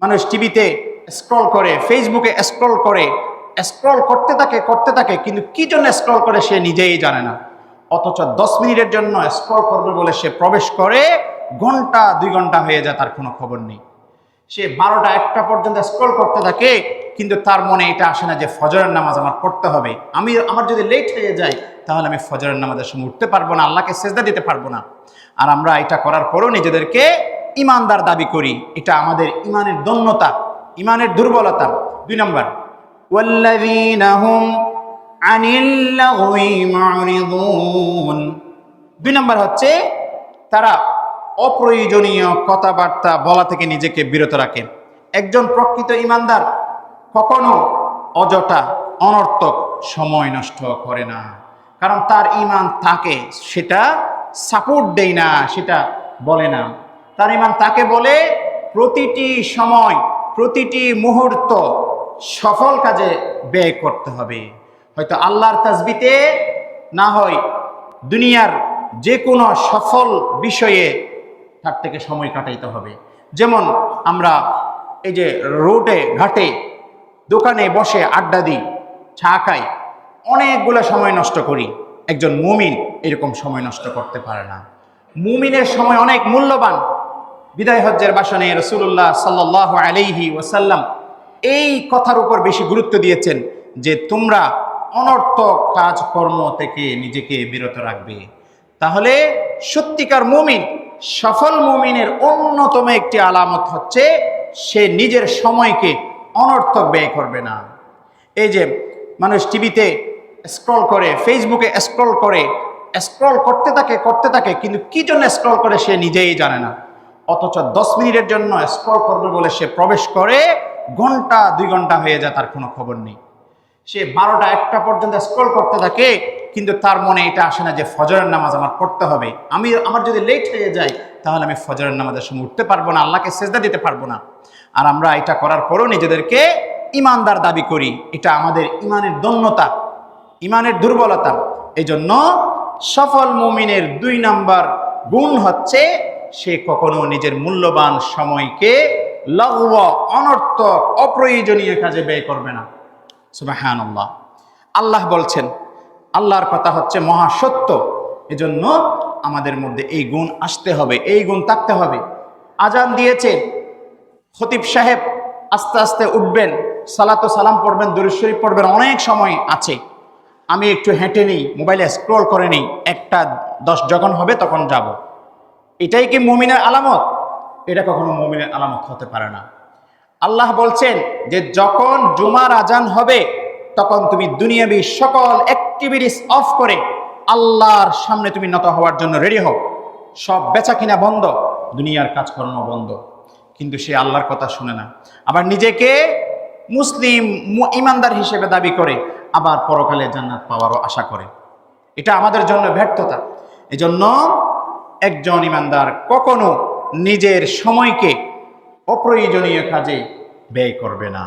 মানুষ টিভিতে স্ক্রল করে, ফেসবুকে স্ক্রল করতে থাকে, কিন্তু কি জন্য স্ক্রল করে সে নিজেই জানে না। অথচ 10 মিনিটের জন্য স্ক্রল করবে বলে সে প্রবেশ করে, ঘন্টা 2 ঘন্টা হয়ে যায়, তার কোনো খবর নেই। সে 12টা 1টা পর্যন্ত স্ক্রল করতে থাকে, কিন্তু তার মনে এটা আসে না যে ফজরের নামাজ আমার পড়তে হবে। আমার যদি লেট হয়ে যায় তাহলে আমি ফজরের নামাজের সময় উঠতে পারবো না, আল্লাহকে সেজদা দিতে পারবো না। আর আমরা এটা করার পরও নিজেদেরকে ইমানদার দাবি করি। এটা আমাদের ইমানের দন্যতা, ইমানের দুর্বলতা। 2 নম্বর, ওয়াল্লাযীনা হুম আনিল লাগওয়ি মুরিদুন। 2 নম্বর হচ্ছে তারা অপ্রয়োজনীয় কথাবার্তা বলা থেকে নিজেকে বিরত রাখে। একজন প্রকৃত ইমানদার কখনো অযথা অনর্থক সময় নষ্ট করে না, কারণ তার ইমান তাকে সেটা সাপোর্ট দেয় না, সেটা বলে না। তার ইমান তাকে বলে প্রতিটি সময়, প্রতিটি মুহূর্ত সফল কাজে ব্যয় করতে হবে। হয়তো আল্লাহর তাসবিতে, না হয় দুনিয়ার যে কোনো সফল বিষয়ে তার থেকে সময় কাটাইতে হবে। যেমন আমরা এই যে রোডে ঘাটে দোকানে বসে আড্ডা দিই, চা খাই, অনেকগুলো সময় নষ্ট করি। একজন মুমিন এরকম সময় নষ্ট করতে পারে না। মুমিনের সময় অনেক মূল্যবান। বিদায় হজ্জের ভাষণে রাসূলুল্লাহ সাল্লাল্লাহু আলাইহি ওয়াসাল্লাম এই কথার উপর বেশি গুরুত্ব দিয়েছেন যে তোমরা অনর্থক কাজকর্ম থেকে নিজেকে বিরত রাখবে। তাহলে সত্যিকার মুমিন, সফল মুমিনের অন্যতম একটি আলামত হচ্ছে সে নিজের সময়কে অনর্থক ব্যয় করবে না। এই যে মানুষ টিভিতে স্ক্রল করে, ফেসবুকে স্ক্রল করতে থাকে, কিন্তু কি জন্য স্ক্রল করে সে নিজেই জানে না। অথচ 10 মিনিটের জন্য স্ক্রল করবে বলে সে প্রবেশ করে, ঘন্টা 2 ঘন্টা হয়ে যায়, তার কোনো খবর নেই। সে 12টা 1টা পর্যন্ত স্ক্রল করতে থাকে, কিন্তু তার মনে এটা আসে না যে ফজরের নামাজ আমার পড়তে হবে। আমার যদি লেট হয়ে যায় তাহলে আমি ফজরের নামাজের সময় উঠতে পারবো না, আল্লাহকে সেজদা দিতে পারবো না। আর আমরা এটা করার পরও নিজেদেরকে ইমানদার দাবি করি। এটা আমাদের ইমানের দন্যতা, ইমানের দুর্বলতা। এই জন্য সফল মুমিনের 2 নম্বর গুণ হচ্ছে সে কখনো নিজের মূল্যবান সময়কে লঘু, অনর্থক, অপ্রয়োজনীয় কাজে ব্যয় করবে না। সুবহানাল্লাহ। আল্লাহ বলছেন, আল্লাহর কথা হচ্ছে মহাসত্য। এজন্য আমাদের মধ্যে এই গুণ আসতে হবে, এই গুণ থাকতে হবে। আজান দিয়েছে, খতিব সাহেব আস্তে আস্তে উঠবেন, সালাত ও সালাম পড়বেন, দুরূদ শরীফ পড়বেন, অনেক সময় আছে। আমি একটু হেঁটে নিই, মোবাইলে স্ক্রল করে নিই, 1টা 10 যখন হবে তখন যাব। এটাই কি মুমিনের আলামত? এটা কখনো মুমিনের আলামত হতে পারে না। আল্লাহ বলছেন যে যখন জুমার আজান হবে তখন তুমি দুনিয়াবি সকল অ্যাক্টিভিটিস অফ করে আল্লাহর সামনে তুমি নত হওয়ার জন্য রেডি হও। সব বেচা কিনা বন্ধ, দুনিয়ার কাজকর্ম বন্ধ। কিন্তু সে আল্লাহর কথা শুনে না, আবার নিজেকে মুসলিম ইমানদার হিসেবে দাবি করে, আবার পরকালে জান্নাত পাওয়ারও আশা করে। এটা আমাদের জন্য ব্যর্থতা। এজন্য একজন ইমানদার কখনো নিজের সময়কে অপ্রয়োজনীয় কাজে ব্যয় করবে না।